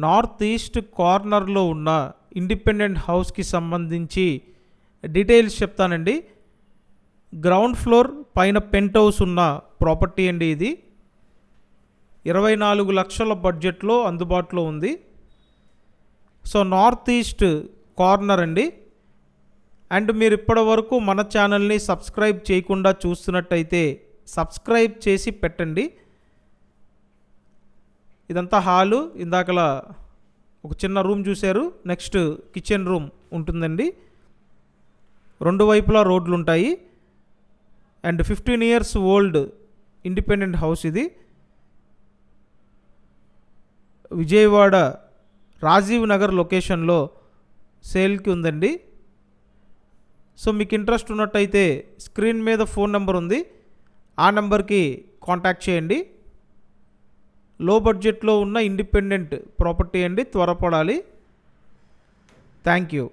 North east కార్నర్లో ఉన్న independent హౌస్కి సంబంధించి డీటెయిల్స్ చెప్తానండి. గ్రౌండ్ ఫ్లోర్ పైన పెంట్ హౌస్ ఉన్న ప్రాపర్టీ అండి. ఇది 24 లక్షల బడ్జెట్లో అందుబాటులో ఉంది. సో నార్త్ ఈస్ట్ కార్నర్ అండి. అండ్ మీరు ఇప్పటి వరకు మన ఛానల్ని సబ్స్క్రైబ్ చేయకుండా చూస్తున్నట్టయితే సబ్స్క్రైబ్ చేసి పెట్టండి. ఇదంతా హాలు. ఇందాకలా ఒక చిన్న రూమ్ చూశారు. నెక్స్ట్ కిచెన్ రూమ్ ఉంటుందండి. 2 వైపులా రోడ్లు ఉంటాయి. And 15 years old independent house ఇది. విజయవాడ రాజీవ్ నగర్ లొకేషన్లో సేల్కి ఉందండి. సో మీకు ఇంట్రెస్ట్ ఉన్నట్టయితే స్క్రీన్ మీద ఫోన్ నెంబర్ ఉంది, ఆ నెంబర్కి కాంటాక్ట్ చేయండి. లో బడ్జెట్లో ఉన్న ఇండిపెండెంట్ ప్రాపర్టీ అండి. త్వరపడాలి. Thank you.